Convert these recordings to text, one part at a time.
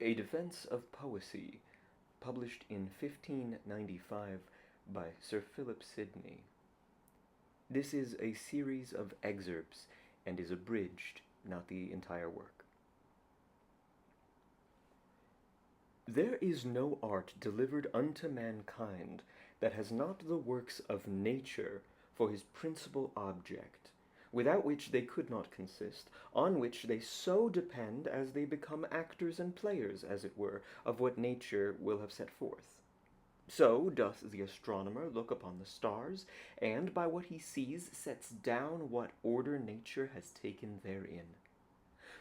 A Defense of Poesy, published in 1595 by Sir Philip Sidney. This is a series of excerpts and is abridged, not the entire work. There is no art delivered unto mankind that has not the works of nature for his principal object, without which they could not consist, on which they so depend as they become actors and players, as it were, of what nature will have set forth. So doth the astronomer look upon the stars, and by what he sees sets down what order nature has taken therein.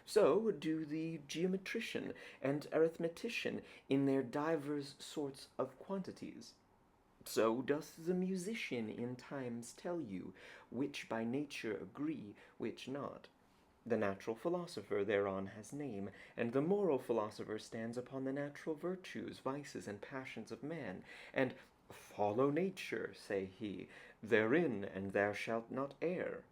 So do the geometrician and arithmetician in their divers sorts of quantities. So doth the musician in times tell you, which by nature agree, which not. The natural philosopher thereon has name, and the moral philosopher stands upon the natural virtues, vices, and passions of man, and follow nature, say he, therein, and thou shalt not err.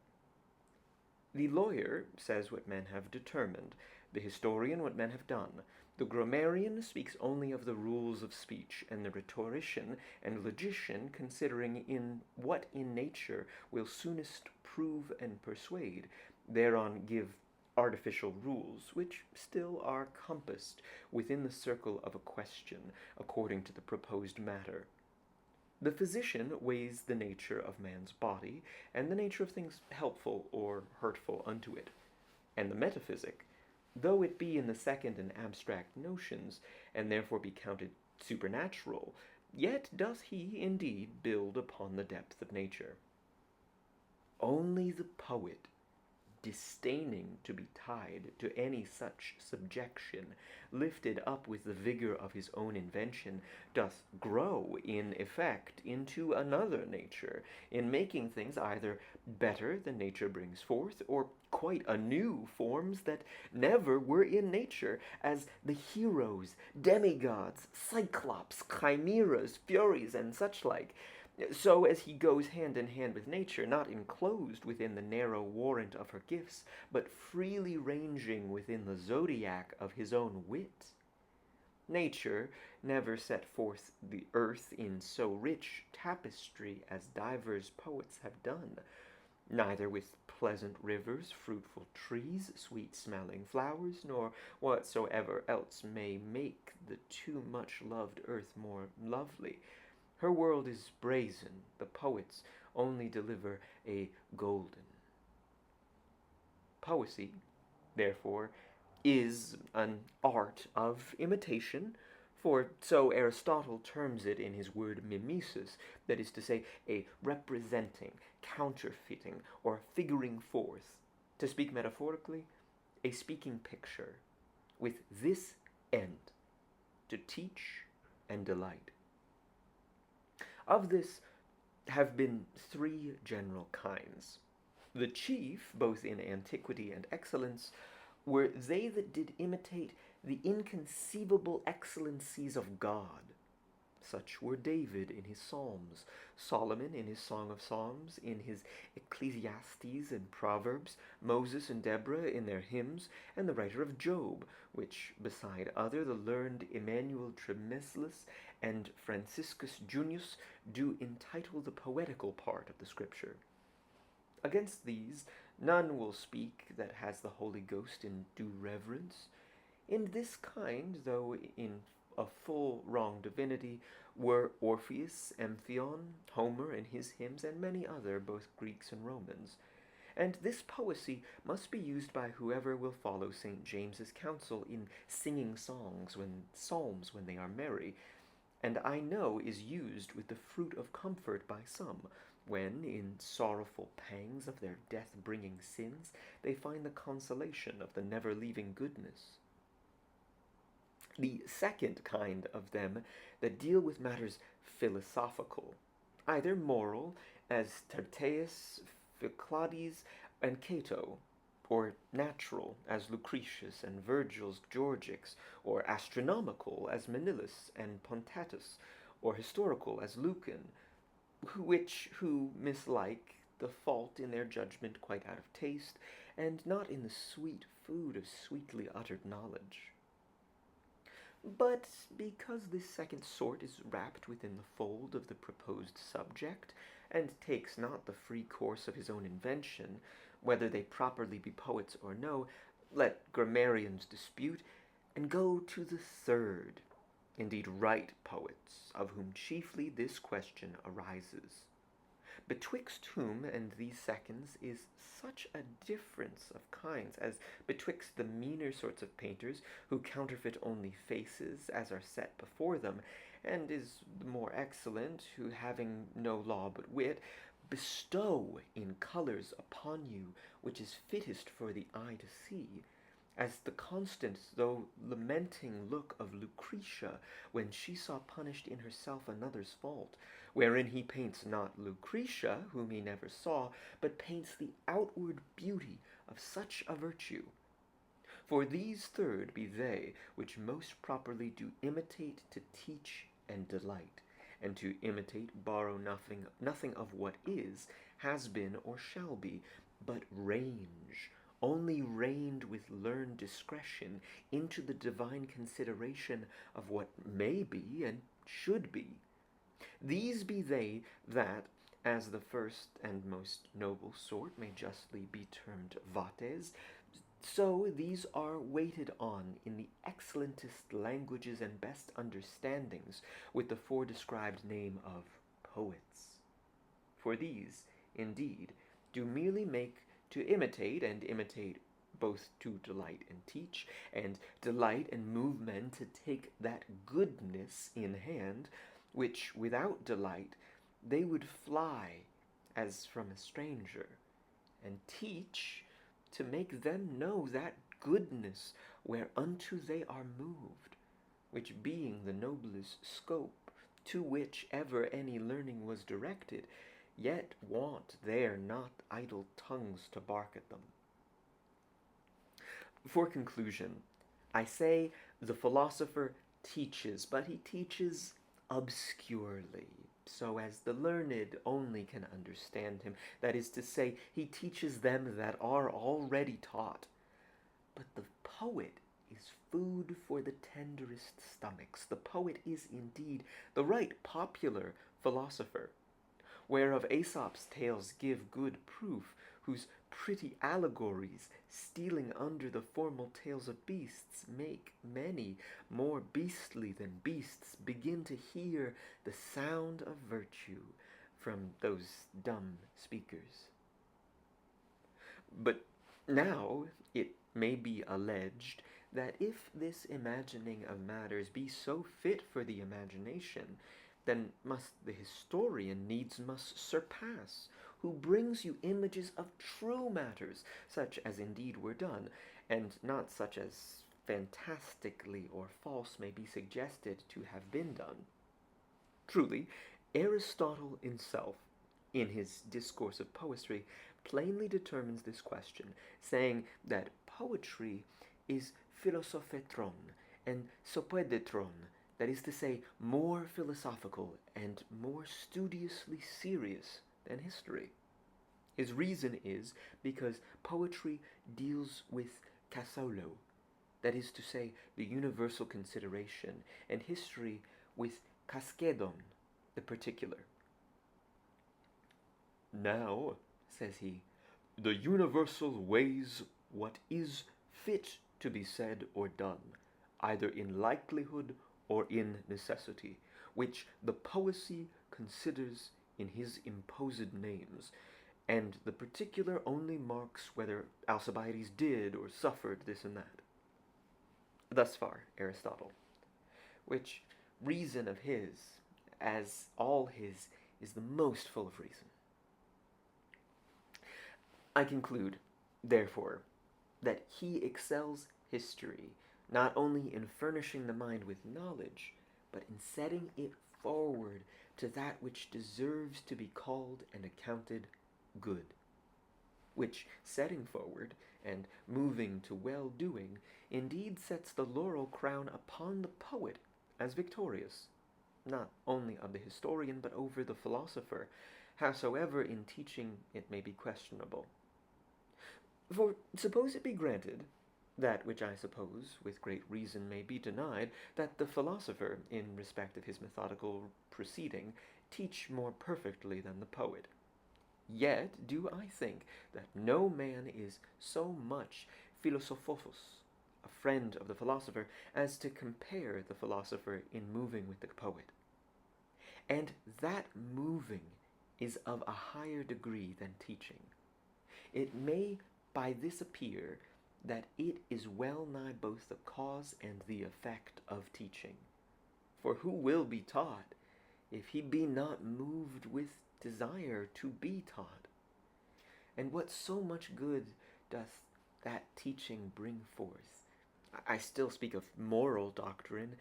The lawyer says what men have determined, the historian what men have done. The grammarian speaks only of the rules of speech, and the rhetorician and logician considering in what in nature will soonest prove and persuade, thereon give artificial rules, which still are compassed within the circle of a question, according to the proposed matter. The physician weighs the nature of man's body, and the nature of things helpful or hurtful unto it. And the metaphysic, though it be in the second and abstract notions, and therefore be counted supernatural, yet doth he indeed build upon the depth of nature. Only the poet, disdaining to be tied to any such subjection, lifted up with the vigor of his own invention, doth grow in effect into another nature, in making things either better than nature brings forth, or quite anew forms that never were in nature, as the heroes, demigods, cyclops, chimeras, furies, and such like. So as he goes hand in hand with nature, not enclosed within the narrow warrant of her gifts, but freely ranging within the zodiac of his own wit. Nature never set forth the earth in so rich tapestry as divers poets have done, neither with pleasant rivers, fruitful trees, sweet-smelling flowers, nor whatsoever else may make the too much loved earth more lovely. Her world is brazen, the poets only deliver a golden. Poesy, therefore, is an art of imitation, for so Aristotle terms it in his word mimesis, that is to say, a representing, counterfeiting, or figuring forth. To speak metaphorically, a speaking picture, with this end, to teach and delight. Of this have been three general kinds. The chief, both in antiquity and excellence, were they that did imitate the inconceivable excellencies of God. Such were David in his Psalms, Solomon in his Song of Psalms, in his Ecclesiastes and Proverbs, Moses and Deborah in their hymns, and the writer of Job, which, beside other, the learned Emmanuel Tremislis and Franciscus Junius do entitle the poetical part of the Scripture. Against these none will speak that has the Holy Ghost in due reverence. In this kind, though in a full wrong divinity, were Orpheus, Amphion, Homer in his hymns, and many other, both Greeks and Romans. And this poesy must be used by whoever will follow St. James's counsel in singing psalms when they are merry, and I know is used with the fruit of comfort by some, when, in sorrowful pangs of their death-bringing sins, they find the consolation of the never-leaving goodness. The second kind of them that deal with matters philosophical, either moral, as Tyrtaeus, Philocles, and Cato, or natural, as Lucretius and Virgil's Georgics, or astronomical, as Manilius and Pontatus, or historical, as Lucan, who mislike the fault in their judgment quite out of taste, and not in the sweet food of sweetly uttered knowledge. But because this second sort is wrapped within the fold of the proposed subject, and takes not the free course of his own invention, whether they properly be poets or no, let grammarians dispute, and go to the third, indeed right poets, of whom chiefly this question arises. Betwixt whom and these seconds is such a difference of kinds, as betwixt the meaner sorts of painters, who counterfeit only faces as are set before them, and is the more excellent, who having no law but wit, bestow in colours upon you which is fittest for the eye to see, as the constant though lamenting look of Lucretia when she saw punished in herself another's fault, wherein he paints not Lucretia, whom he never saw, but paints the outward beauty of such a virtue. For these third be they which most properly do imitate to teach and delight, and to imitate borrow nothing of what is, has been, or shall be, but range, only reined with learned discretion into the divine consideration of what may be and should be. These be they that, as the first and most noble sort may justly be termed vates, so these are waited on in the excellentest languages and best understandings with the foredescribed name of poets. For these, indeed, do merely make to imitate, and imitate both to delight and teach, and delight and move men to take that goodness in hand, which without delight they would fly as from a stranger, and teach to make them know that goodness whereunto they are moved, which being the noblest scope to which ever any learning was directed, yet want there not idle tongues to bark at them. For conclusion, I say the philosopher teaches, but he teaches obscurely, so as the learned only can understand him. That is to say, he teaches them that are already taught. But the poet is food for the tenderest stomachs. The poet is indeed the right popular philosopher, whereof Aesop's tales give good proof, whose pretty allegories, stealing under the formal tales of beasts, make many, more beastly than beasts, begin to hear the sound of virtue from those dumb speakers. But now it may be alleged that if this imagining of matters be so fit for the imagination, then must the historian needs must surpass, who brings you images of true matters, such as indeed were done, and not such as fantastically or false may be suggested to have been done. Truly, Aristotle himself, in his Discourse of Poetry, plainly determines this question, saying that poetry is philosophetron and sopoedetron, that is to say, more philosophical and more studiously serious than history. His reason is because poetry deals with kasaulo, that is to say, the universal consideration, and history with kaskedon, the particular. Now, says he, the universal weighs what is fit to be said or done, either in likelihood or in necessity, which the Poesy considers in his imposed names, and the particular only marks whether Alcibiades did or suffered this and that. Thus far, Aristotle, which reason of his, as all his, is the most full of reason. I conclude, therefore, that he excels history, not only in furnishing the mind with knowledge, but in setting it forward to that which deserves to be called and accounted good, which setting forward and moving to well-doing indeed sets the laurel crown upon the poet as victorious, not only of the historian but over the philosopher, howsoever in teaching it may be questionable. For suppose it be granted That which I suppose, with great reason, may be denied, that the philosopher, in respect of his methodical proceeding, teach more perfectly than the poet. Yet do I think that no man is so much philosophos, a friend of the philosopher, as to compare the philosopher in moving with the poet. And that moving is of a higher degree than teaching. It may by this appear that it is well nigh both the cause and the effect of teaching. For who will be taught if he be not moved with desire to be taught? And what so much good doth that teaching bring forth? I still speak of moral doctrine,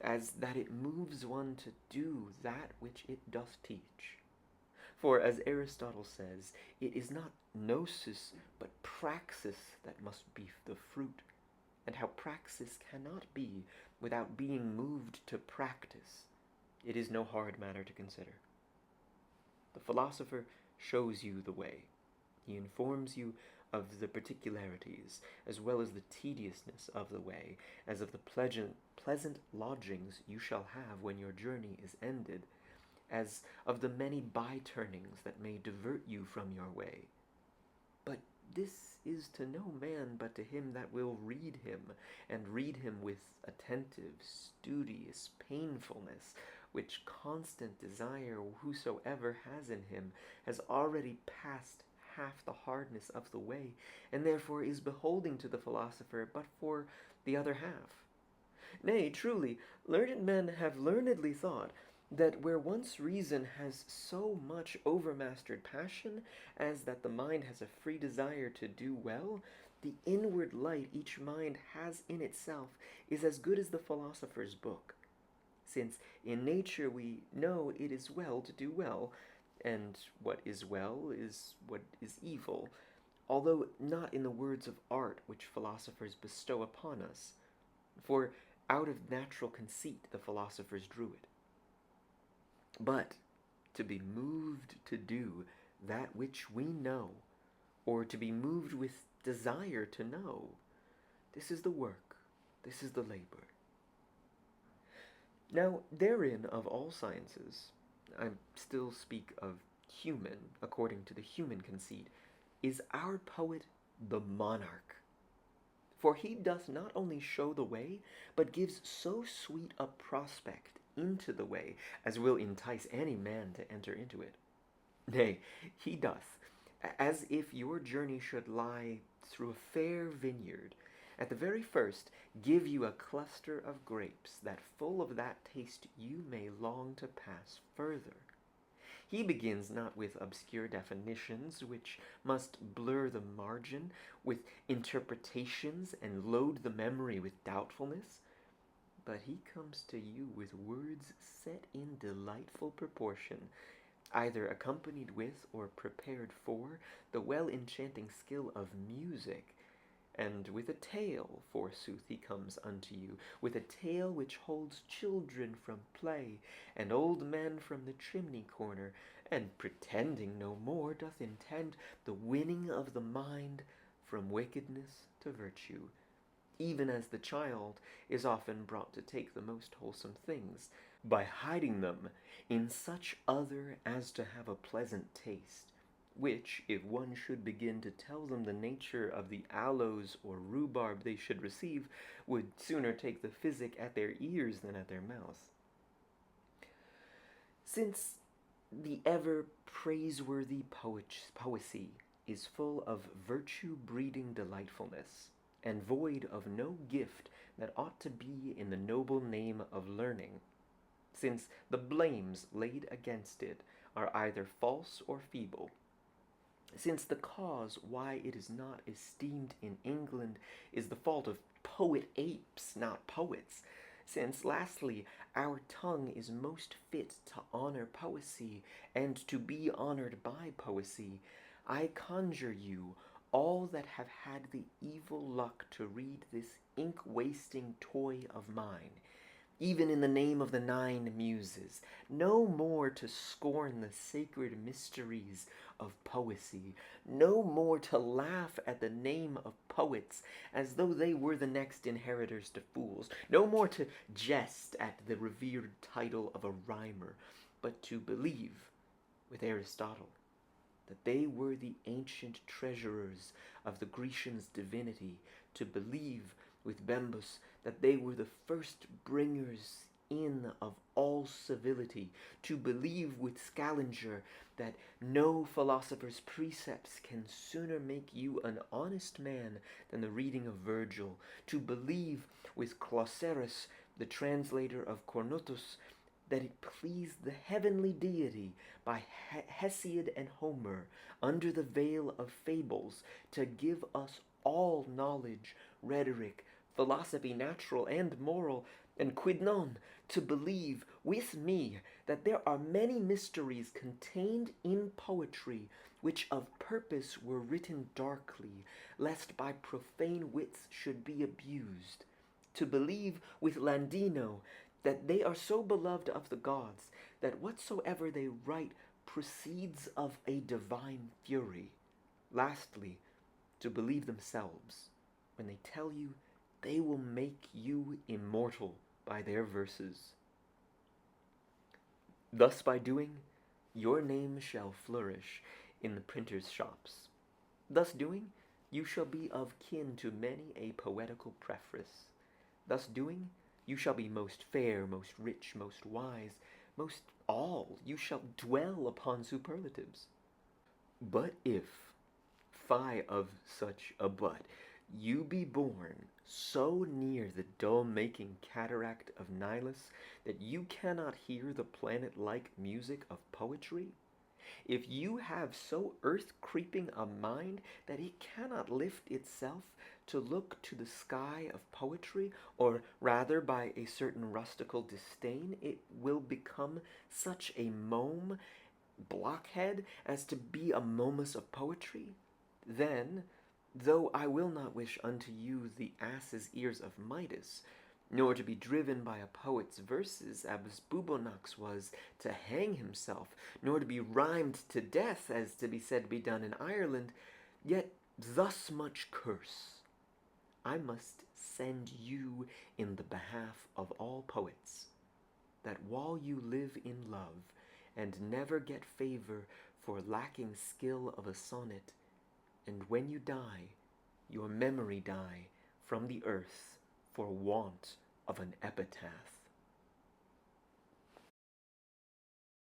as that it moves one to do that which it doth teach. For, as Aristotle says, it is not gnosis, but praxis that must be the fruit, and how praxis cannot be without being moved to practice, it is no hard matter to consider. The philosopher shows you the way. He informs you of the particularities, as well as the tediousness of the way, as of the pleasant lodgings you shall have when your journey is ended, as of the many by-turnings that may divert you from your way. But this is to no man but to him that will read him, and read him with attentive, studious painfulness, which constant desire whosoever has in him has already passed half the hardness of the way, and therefore is beholding to the philosopher but for the other half. Nay, truly, learned men have learnedly thought that where once reason has so much overmastered passion, as that the mind has a free desire to do well, the inward light each mind has in itself is as good as the philosopher's book. Since in nature we know it is well to do well, and what is well is what is evil, although not in the words of art which philosophers bestow upon us, for out of natural conceit the philosophers drew it. But to be moved to do that which we know, or to be moved with desire to know, this is the work, this is the labor. Now, therein of all sciences, I still speak of human, according to the human conceit, is our poet the monarch. For he doth not only show the way, but gives so sweet a prospect into the way, as will entice any man to enter into it. Nay, he doth, as if your journey should lie through a fair vineyard, at the very first give you a cluster of grapes, that full of that taste you may long to pass further. He begins not with obscure definitions, which must blur the margin, with interpretations and load the memory with doubtfulness, but he comes to you with words set in delightful proportion, either accompanied with or prepared for the well-enchanting skill of music, and with a tale, forsooth, he comes unto you, with a tale which holds children from play, and old men from the chimney corner, and pretending no more, doth intend the winning of the mind from wickedness to virtue, even as the child is often brought to take the most wholesome things, by hiding them in such other as to have a pleasant taste, which, if one should begin to tell them the nature of the aloes or rhubarb they should receive, would sooner take the physic at their ears than at their mouth. Since the ever praiseworthy poesy is full of virtue-breeding delightfulness, and void of no gift that ought to be in the noble name of learning, since the blames laid against it are either false or feeble, since the cause why it is not esteemed in England is the fault of poet-apes, not poets, since, lastly, our tongue is most fit to honor poesy, and to be honored by poesy, I conjure you, all that have had the evil luck to read this ink-wasting toy of mine, even in the name of the 9 Muses, no more to scorn the sacred mysteries of poesy, no more to laugh at the name of poets as though they were the next inheritors to fools, no more to jest at the revered title of a rhymer, but to believe, with Aristotle, that they were the ancient treasurers of the Grecians' divinity, to believe, with Bembus, that they were the first bringers in of all civility, to believe with Scaliger that no philosopher's precepts can sooner make you an honest man than the reading of Virgil, to believe with Clauserus, the translator of Cornutus, that it pleased the heavenly deity by Hesiod and Homer, under the veil of fables, to give us all knowledge, rhetoric, philosophy natural and moral, and quid non, to believe with me that there are many mysteries contained in poetry which of purpose were written darkly, lest by profane wits should be abused, to believe with Landino that they are so beloved of the gods that whatsoever they write proceeds of a divine fury. Lastly, to believe themselves when they tell you they will make you immortal by their verses. Thus by doing, your name shall flourish in the printers' shops. Thus doing, you shall be of kin to many a poetical preface. Thus doing, you shall be most fair, most rich, most wise, most all. You shall dwell upon superlatives. But if, fie of such a but, you be born so near the dull-making cataract of Nilus that you cannot hear the planet-like music of poetry, if you have so earth-creeping a mind that it cannot lift itself to look to the sky of poetry, or rather by a certain rustical disdain it will become such a mome blockhead as to be a momus of poetry, then, though I will not wish unto you the ass's ears of Midas, nor to be driven by a poet's verses, as Bubonax was to hang himself, nor to be rhymed to death, as to be said to be done in Ireland, yet thus much curse I must send you in the behalf of all poets, that while you live in love, and never get favor for lacking skill of a sonnet, and when you die, your memory die from the earth for want of an epitaph.